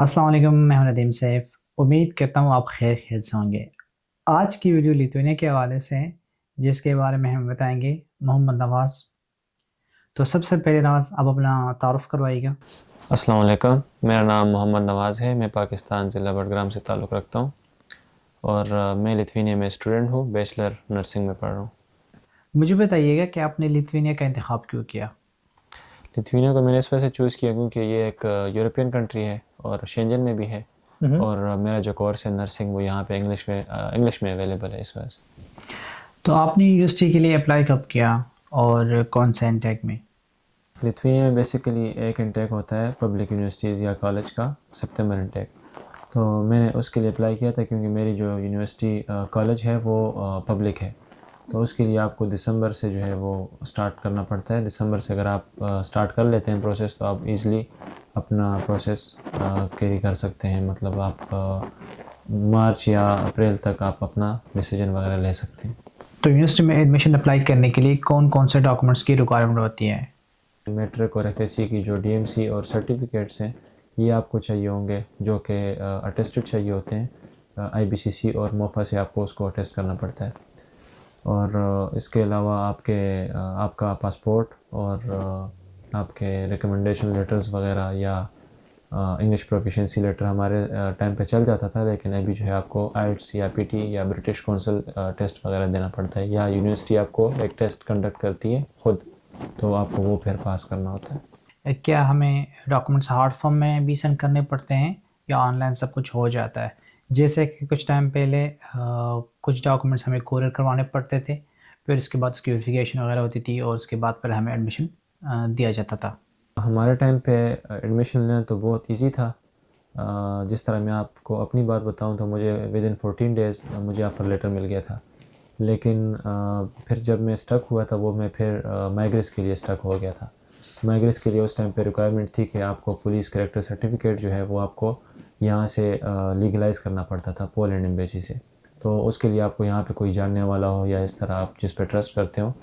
अस्सलाम वालेकुम, मैं हूं नदीम सैफ। उम्मीद करता हूँ आप खैर से होंगे। आज की वीडियो लिथुआनिया के हवाले से है, जिसके बारे में हम बताएंगे मोहम्मद नवाज़। तो सबसे पहले नवाज़, आप अपना तारुफ करवाइएगा। अस्सलाम वालेकुम। मेरा नाम मोहम्मद नवाज़ है। मैं पाकिस्तान ज़िला बडगाम से ताल्लुक़ रखता हूँ और मैं लिथुआनिया में स्टूडेंट हूँ। बैचलर नर्सिंग में पढ़ रहा हूँ। मुझे बताइएगा कि आपने लिथुआनिया का इंतखाब क्यों किया। लिथुआनिया को मैंने इस वजह से चूज़ किया क्योंकि ये एक यूरोपियन कंट्री है और शेंजन में भी है। हम्म। और मेरा जो कोर्स है नर्सिंग वो यहाँ पे इंग्लिश में अवेलेबल है इस वजह से। तो आपने यूनिवर्सिटी के लिए अप्लाई कब किया और कौन से इंटेक में। लिथुआनिया में बेसिकली एक इंटेक होता है पब्लिक यूनिवर्सिटीज़ या कॉलेज का, सितंबर इंटेक। तो मैंने उसके लिए अप्लाई किया था क्योंकि मेरी जो यूनिवर्सिटी कॉलेज है वो पब्लिक है। तो उसके लिए आपको दिसंबर से जो है वो स्टार्ट करना पड़ता है। दिसंबर से अगर आप स्टार्ट कर लेते हैं प्रोसेस तो आप इजीली अपना प्रोसेस कैरी कर सकते हैं। मतलब आप मार्च या अप्रैल तक आप अपना डिसीजन वगैरह ले सकते हैं। तो यूनिवर्सिटी में एडमिशन अप्लाई करने के लिए कौन कौन से डॉक्यूमेंट्स की रिक्वायरमेंट होती है। मैट्रिक और एफएससी की जो डीएमसी और सर्टिफिकेट्स हैं ये आपको चाहिए होंगे, जो कि अटेस्टेड चाहिए होते हैं। आईबीसीसी और मोफा से आपको उसको अटेस्ट करना पड़ता है। और इसके अलावा आपका पासपोर्ट और आपके रिकमेंडेशन लेटर्स वगैरह या इंग्लिश प्रोफिशिएंसी लेटर हमारे टाइम पे चल जाता था, लेकिन अभी जो है आपको आइट्स या पीटी या ब्रिटिश काउंसिल टेस्ट वगैरह देना पड़ता है, या यूनिवर्सिटी आपको एक टेस्ट कंडक्ट करती है खुद, तो आपको वो फिर पास करना होता है। क्या हमें डॉक्यूमेंट्स हार्ड फॉर्म में भी सेंड करने पड़ते हैं या ऑनलाइन सब कुछ हो जाता है। जैसे कि कुछ टाइम पहले कुछ डॉक्यूमेंट्स हमें कोरियर करवाने पड़ते थे, फिर उसके बाद उसकी वेरिफिकेशन वगैरह होती थी और उसके बाद फिर हमें एडमिशन दिया जाता था। हमारे टाइम पे एडमिशन लेना तो बहुत इजी था। जिस तरह मैं आपको अपनी बात बताऊं तो मुझे विद इन 14 डेज़ मुझे ऑफ़र लेटर मिल गया था। लेकिन फिर जब मैं स्टक हुआ था वो मैं फिर माइग्रेस के लिए स्टक हो गया था। माइग्रेस के लिए उस टाइम पे रिक्वायरमेंट थी कि आपको पुलिस कैरेक्टर सर्टिफिकेट जो है वो आपको यहाँ से लीगलाइज़ करना पड़ता था पोलैंड एम्बेसी से। तो उसके लिए आपको यहाँ पे कोई जानने वाला हो या इस तरह आप जिस पे ट्रस्ट करते हो,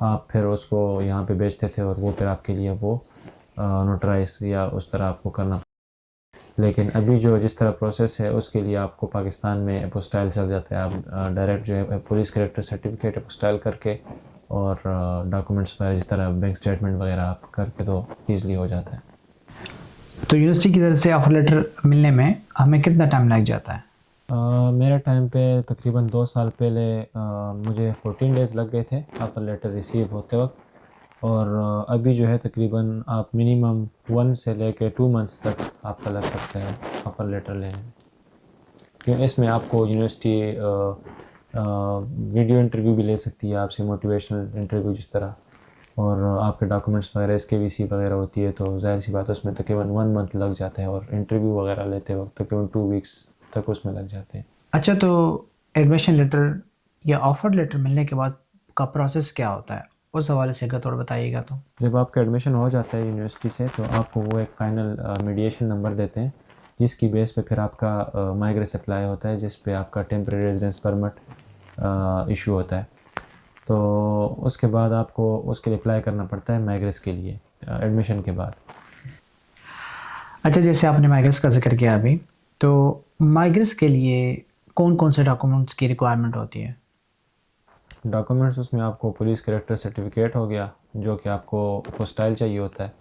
आप फिर उसको यहाँ पे भेजते थे और वो फिर आपके लिए वो नोटराइज या उस तरह आपको करना। लेकिन अभी जो जिस तरह प्रोसेस है उसके लिए आपको पाकिस्तान में अपोस्टाइल चल जाता है। आप डायरेक्ट जो है पुलिस कैरेक्टर सर्टिफिकेट अपोस्टाइल करके और डॉक्यूमेंट्स वगैरह जिस तरह बैंक स्टेटमेंट वगैरह आप करके तो ईज़िली हो जाता है। तो यूनिवर्सिटी की तरफ से ऑफर लेटर मिलने में हमें कितना टाइम लग जाता है। मेरे टाइम पे तकरीबन 2 साल पहले मुझे 14 डेज़ लग गए थे ऑफ़र लेटर रिसीव होते वक्त। और अभी जो है तकरीबन आप मिनिमम 1 से लेके 2 मंथ्स तक आपका लग सकता है ऑफ़र लेटर लेने में। क्यों इसमें आपको यूनिवर्सिटी वीडियो इंटरव्यू भी ले सकती है आपसे, मोटिवेशनल इंटरव्यू जिस तरह। और आपके डॉक्यूमेंट्स वगैरह एसकेवीसी वगैरह होती है तो ज़ाहिर सी बात है उसमें तकरीबन 1 मंथ लग जाता है, और इंटरव्यू वगैरह लेते वक्त तकरीबन 2 वीक्स तक उसमें लग जाते हैं। अच्छा, तो एडमिशन लेटर या ऑफर लेटर मिलने के बाद का प्रोसेस क्या होता है, उस हवाले से अगर थोड़ा बताइएगा तो। जब आपका एडमिशन हो जाता है यूनिवर्सिटी से तो आपको वो एक फ़ाइनल मीडिएशन नंबर देते हैं, जिसकी बेस पे फिर आपका माइग्रेस अप्लाई होता है, जिस पे आपका टेम्प्रेरी रेजिडेंस परमिट इशू होता है। तो उसके बाद आपको उसके लिए अप्लाई करना पड़ता है माइग्रेस के लिए एडमिशन के बाद। अच्छा, जैसे आपने माइग्रेस का जिक्र किया अभी, तो माइग्रेस के लिए कौन कौन से डॉक्यूमेंट्स की रिक्वायरमेंट होती है। डॉक्यूमेंट्स उसमें आपको पुलिस कैरेक्टर सर्टिफिकेट हो गया, जो कि आपको पोस्टाइल चाहिए होता है।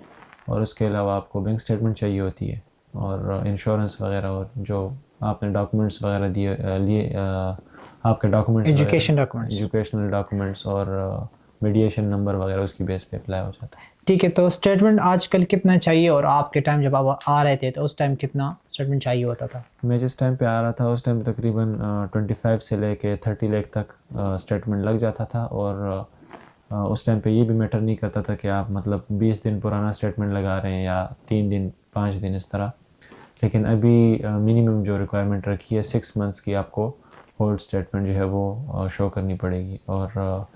और उसके अलावा आपको बैंक स्टेटमेंट चाहिए होती है, और इंश्योरेंस वगैरह, और जो आपने डॉक्यूमेंट्स वगैरह आपके डॉक्यूमेंट्स वगैरह, एजुकेशन डॉक्यूमेंट्स। एजुकेशनल डॉक्यूमेंट्स और मीडिएशन नंबर वगैरह उसकी बेस पे अप्लाई हो जाता है। ठीक है, तो स्टेटमेंट आजकल कितना चाहिए और आपके टाइम जब आप आ रहे थे तो उस टाइम कितना स्टेटमेंट चाहिए होता था। मैं जिस टाइम पे आ रहा था उस टाइम तकरीबन 25 से लेके 30 लाख तक स्टेटमेंट लग जाता था। और उस टाइम पे ये भी मैटर नहीं करता था कि आप मतलब 20 दिन पुराना स्टेटमेंट लगा रहे हैं या 3 दिन 5 दिन इस तरह। लेकिन अभी मिनिमम जो रिक्वायरमेंट रखी है 6 मंथ्स की, आपको ओल्ड स्टेटमेंट जो है वो शो करनी पड़ेगी। और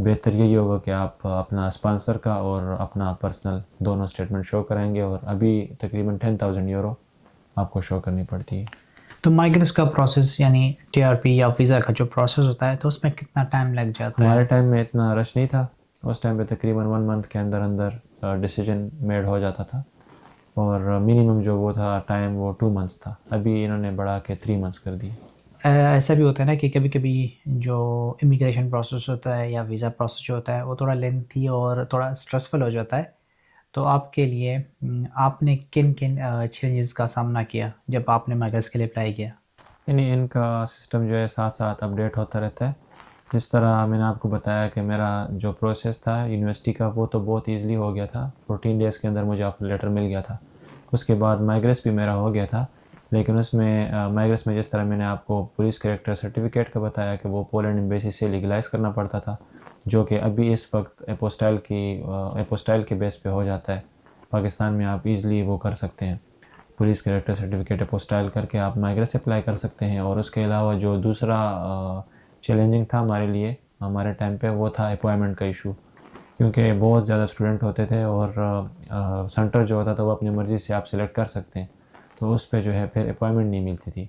बेहतर यही होगा कि आप अपना स्पॉन्सर का और अपना पर्सनल दोनों स्टेटमेंट शो कराएंगे, और अभी तकरीबन 10,000 यूरो आपको शो करनी पड़ती है। तो माइग्रेस का प्रोसेस यानी टीआरपी या वीज़ा का जो प्रोसेस होता है तो उसमें कितना टाइम लग जाता हमारे है। टाइम में इतना रश नहीं था। उस टाइम पे तकरीबन 1 मंथ के अंदर अंदर डिसीजन मेड हो जाता था। और मिनिमम जो वो था टाइम वो 2 मंथ्स था, अभी इन्होंने बढ़ा के 3 मंथ्स कर दिए। ऐसा भी होता है ना कि कभी-कभी जो इमिग्रेशन प्रोसेस होता है या वीज़ा प्रोसेस जो होता है वो थोड़ा लेंथी और थोड़ा स्ट्रेसफुल हो जाता है। तो आपके लिए आपने किन-किन चैलेंजेस का सामना किया जब आपने माइग्रेस के लिए अप्लाई किया? नहीं, इनका सिस्टम जो है साथ-साथ अपडेट होता रहता है। जिस तरह मैंने आपको बताया कि मेरा जो प्रोसेस था यूनिवर्सिटी का वो तो बहुत ईज़िली हो गया था, 14 डेज़ के अंदर मुझे ऑफ़र लेटर मिल गया था। उसके बाद माइग्रेस भी मेरा हो गया था, लेकिन उसमें माइग्रेस में जिस तरह मैंने आपको पुलिस कैरेक्टर सर्टिफ़िकेट का बताया कि वो पोलैंड एम्बेसी से लीगलाइज़ करना पड़ता था, जो कि अभी इस वक्त एपोस्टाइल के बेस पे हो जाता है। पाकिस्तान में आप ईज़िली वो कर सकते हैं, पुलिस कैरेक्टर सर्टिफिकेट अपोस्टाइल करके आप माइग्रेस अप्लाई कर सकते हैं। और उसके अलावा जो दूसरा चैलेंजिंग था हमारे लिए हमारे टाइम पे वो था अपॉइंटमेंट का इशू, क्योंकि बहुत ज़्यादा स्टूडेंट होते थे और सेंटर जो होता था वो अपनी मर्ज़ी से आप सिलेक्ट कर सकते हैं, तो उस पे जो है फिर अपॉइंटमेंट नहीं मिलती थी।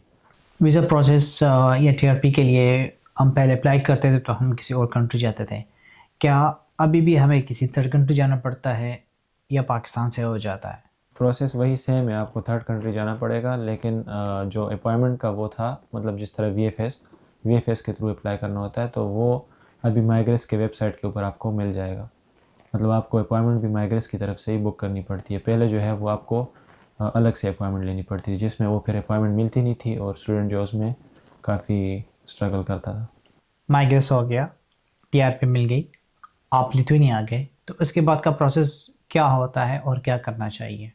वीज़ा प्रोसेस या टीआरपी के लिए हम पहले अप्लाई करते थे तो हम किसी और कंट्री जाते थे। क्या अभी भी हमें किसी थर्ड कंट्री जाना पड़ता है या पाकिस्तान से हो जाता है? प्रोसेस वही सेम है, आपको थर्ड कंट्री जाना पड़ेगा, लेकिन जो अपॉइंटमेंट का वो था मतलब जिस तरह वीएफएस के थ्रू अप्लाई करना होता है, तो वो अभी माइग्रेस के वेबसाइट के ऊपर आपको मिल जाएगा। मतलब आपको अपॉइंटमेंट भी माइग्रेस की तरफ से ही बुक करनी पड़ती है। पहले जो है वो आपको अलग से अपॉइंटमेंट लेनी पड़ती थी, जिसमें वो फिर अपॉइंटमेंट मिलती नहीं थी और स्टूडेंट जो है उसमें काफ़ी स्ट्रगल करता था। माइग्रेस हो गया, टीआरपी मिल गई, आप लिथुआनिया आ गए, तो उसके बाद का प्रोसेस क्या होता है और क्या करना चाहिए?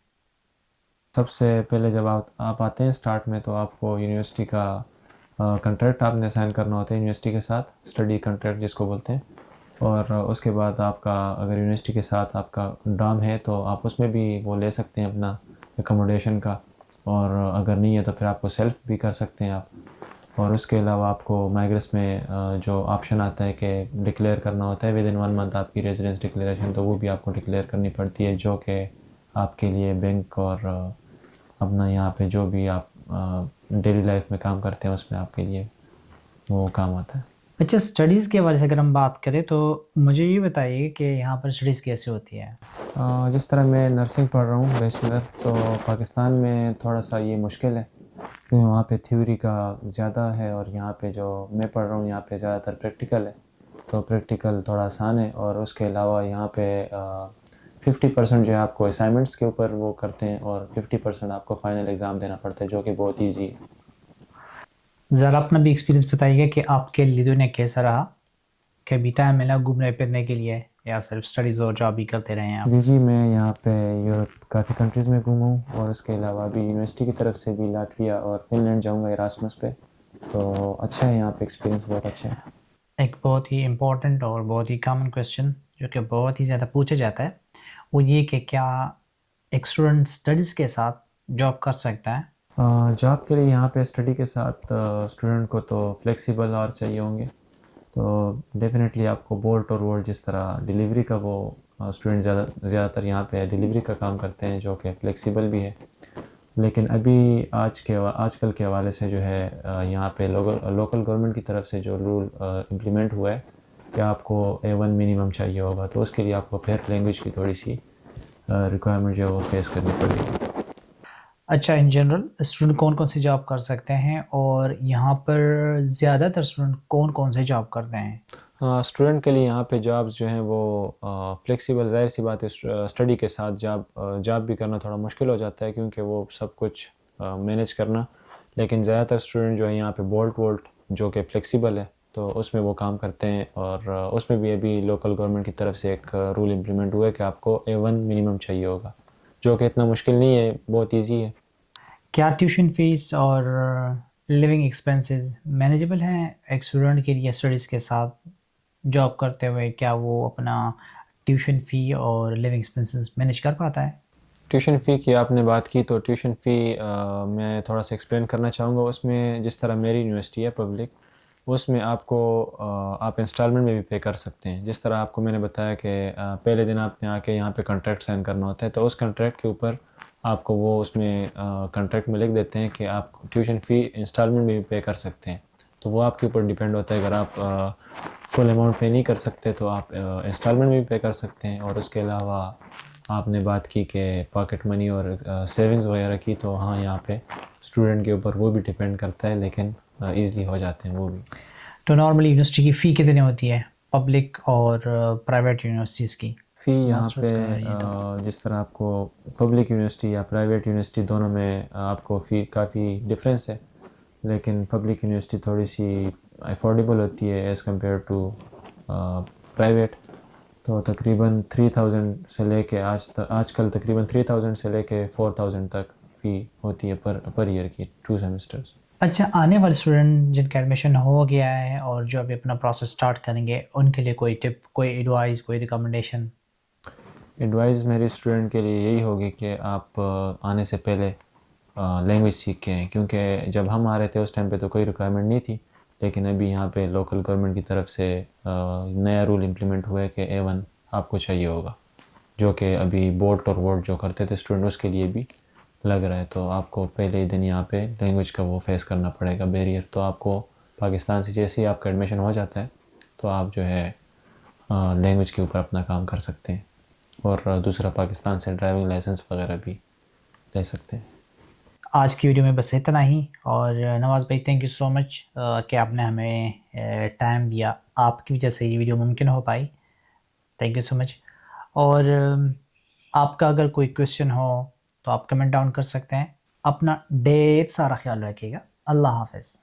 सबसे पहले जब आप आते हैं स्टार्ट में, तो आपको यूनिवर्सिटी का कॉन्ट्रैक्ट आपने साइन करना होता है यूनिवर्सिटी के साथ, स्टडी कॉन्ट्रैक्ट जिसको बोलते हैं। और उसके बाद आपका अगर यूनिवर्सिटी के साथ आपका डॉर्म है तो आप उसमें भी वो ले सकते हैं अपना एकोमोडेशन का, और अगर नहीं है तो फिर आपको सेल्फ भी कर सकते हैं आप। और उसके अलावा आपको माइग्रेस में जो ऑप्शन आता है कि डिक्लेयर करना होता है विद इन 1 मंथ आपकी रेजिडेंस डिक्लेरेशन, तो वो भी आपको डिक्लेयर करनी पड़ती है, जो कि आपके लिए बैंक और अपना यहाँ पे जो भी आप डेली लाइफ में काम करते हैं उसमें आपके लिए वो काम आता है। अच्छा, स्टडीज़ के हवाले से अगर हम बात करें तो मुझे ये बताइए कि यहाँ पर स्टडीज़ कैसे होती है? जिस तरह मैं नर्सिंग पढ़ रहा हूँ बैचलर, तो पाकिस्तान में थोड़ा सा ये मुश्किल है क्योंकि वहाँ पे थ्योरी का ज़्यादा है और यहाँ पे जो मैं पढ़ रहा हूँ यहाँ पे ज़्यादातर प्रैक्टिकल है, तो प्रैक्टिकल थोड़ा आसान है। और उसके अलावा यहाँ पे 50% जो है आपको असाइनमेंट्स के ऊपर वो करते हैं और 50% आपको फाइनल एग्ज़ाम देना पड़ता है, जो कि बहुत ईजी है। ज़रा अपना भी एक्सपीरियंस बताइए कि आपके लिथुआनिया कैसा रहा? कभी टाइम मिला घूमने फिरने के लिए या सिर्फ स्टडीज़ और जॉब ही करते रहे हैं आप? जी, जी, मैं यहाँ पे यूरोप काफ़ी कंट्रीज़ में घूमा हूँ और उसके अलावा अभी यूनिवर्सिटी की तरफ से भी लाटविया और फ़िनलैंड जाऊँगा इरास्मस पे, तो अच्छा है यहाँ पे, एक्सपीरियंस बहुत अच्छा है। एक बहुत ही इम्पोर्टेंट और बहुत ही कॉमन क्वेश्चन जो कि बहुत ही ज़्यादा पूछा जाता है, वो ये कि क्या एक स्टूडेंट स्टडीज़ के साथ जॉब कर सकता है? जॉब के लिए यहाँ पे स्टडी के साथ स्टूडेंट को तो फ्लेक्सिबल आवर्स चाहिए होंगे, तो डेफ़िनेटली आपको बोल्ट और वोल्ट जिस तरह डिलीवरी का वो स्टूडेंट ज़्यादातर यहाँ पे डिलीवरी का काम करते हैं, जो कि फ्लेक्सिबल भी है। लेकिन अभी आजकल के हवाले से जो है यहाँ पे लोकल गवर्नमेंट की तरफ से जो रूल इम्प्लीमेंट हुआ है कि आपको A1 मिनिमम चाहिए होगा, तो उसके लिए आपको फिर लैंग्वेज की थोड़ी सी रिक्वायरमेंट जो है वो फेस करनी पड़ेगी। अच्छा, इन जनरल स्टूडेंट कौन-कौन सी जॉब कर सकते हैं और यहाँ पर ज़्यादातर स्टूडेंट कौन-कौन से जॉब करते हैं? हाँ, स्टूडेंट के लिए यहाँ पे जॉब्स जो हैं वो फ्लेक्सिबल, ज़ाहिर सी बात है, स्टडी के साथ जॉब भी करना थोड़ा मुश्किल हो जाता है क्योंकि वो सब कुछ मैनेज करना। लेकिन ज़्यादातर स्टूडेंट जो है यहाँ पे बोल्ट वोल्ट जो कि फ्लेक्सिबल है, तो उसमें वो काम करते हैं। और उसमें भी अभी लोकल गवर्नमेंट की तरफ से एक रूल इम्प्लीमेंट हुआ है कि आपको A1 मिनिमम चाहिए होगा, जो कि इतना मुश्किल नहीं है, बहुत ईजी है। क्या ट्यूशन फीस और लिविंग एक्सपेंसेस मैनेजेबल हैं एक स्टूडेंट के लिए स्टडीज़ के साथ जॉब करते हुए? क्या वो अपना ट्यूशन फ़ी और लिविंग एक्सपेंसेस मैनेज कर पाता है? ट्यूशन फ़ी की आपने बात की, तो ट्यूशन फ़ी मैं थोड़ा सा एक्सप्लेन करना चाहूँगा। उसमें जिस तरह मेरी यूनिवर्सिटी है पब्लिक, उसमें आपको आप इंस्टॉलमेंट में भी पे कर सकते हैं। जिस तरह आपको मैंने बताया कि पहले दिन आपने आके यहाँ पे कॉन्ट्रैक्ट साइन करना होता है, तो उस कॉन्ट्रैक्ट के ऊपर आपको वो उसमें कॉन्ट्रैक्ट में लिख देते हैं कि आप ट्यूशन फ़ी इंस्टॉलमेंट में भी पे कर सकते हैं। तो वो आपके ऊपर डिपेंड होता है, अगर आप फुल अमाउंट पे नहीं कर सकते तो आप इंस्टॉलमेंट में भी पे कर सकते हैं। और उसके अलावा आपने बात की कि पॉकेट मनी और सेविंग्स वगैरह की, तो हाँ यहाँ पे स्टूडेंट के ऊपर वो भी डिपेंड करता है, लेकिन ईज़िली हो जाते हैं वो भी। तो नॉर्मली यूनिवर्सिटी की फ़ी कितनी होती है, पब्लिक और प्राइवेट यूनिवर्सिटीज़ की, फ़ी यहाँ पे मास्टर्स का ये तो? जिस तरह आपको पब्लिक यूनिवर्सिटी या प्राइवेट यूनिवर्सिटी दोनों में आपको फ़ी काफ़ी डिफरेंस है, लेकिन पब्लिक यूनिवर्सिटी थोड़ी सी अफोर्डेबल होती है एज़ कम्पेयर टू प्राइवेट। तो तकरीबन 3000 से लेके आजकल तकरीबन 3000 से लेके 4000 तक फ़ी होती है पर ईयर की 2 सेमेस्टर्स। अच्छा, आने वाले स्टूडेंट जिनका एडमिशन हो गया है और जो अभी अपना प्रोसेस स्टार्ट करेंगे, उनके लिए कोई टिप, कोई एडवाइस, कोई रिकमेंडेशन? एडवाइस मेरी स्टूडेंट के लिए यही होगी कि आप आने से पहले लैंग्वेज सीख के आएँ, क्योंकि जब हम आ रहे थे उस टाइम पे तो कोई रिक्वायरमेंट नहीं थी, लेकिन अभी यहाँ पे लोकल गवर्नमेंट की तरफ से नया रूल इम्प्लीमेंट हुआ है कि A1 आपको चाहिए होगा, जो कि अभी बोर्ड और वोट जो करते थे स्टूडेंट उसके लिए भी लग रहा है। तो आपको पहले ही दिन यहाँ पे लैंग्वेज का वो फेस करना पड़ेगा बैरियर। तो आपको पाकिस्तान से जैसे ही आपका एडमिशन हो जाता है तो आप जो है लैंग्वेज के ऊपर अपना काम कर सकते हैं, और दूसरा पाकिस्तान से ड्राइविंग लाइसेंस वगैरह भी ले सकते हैं। आज की वीडियो में बस इतना ही। और नवाज़ भाई, थैंक यू सो मच कि आपने हमें टाइम दिया। आपकी वजह से ये वीडियो मुमकिन हो पाई। Thank you so much. और आपका अगर कोई क्वेश्चन हो तो आप कमेंट डाउन कर सकते हैं। अपना ढेर सारा ख्याल रखिएगा। अल्लाह हाफ़िज़।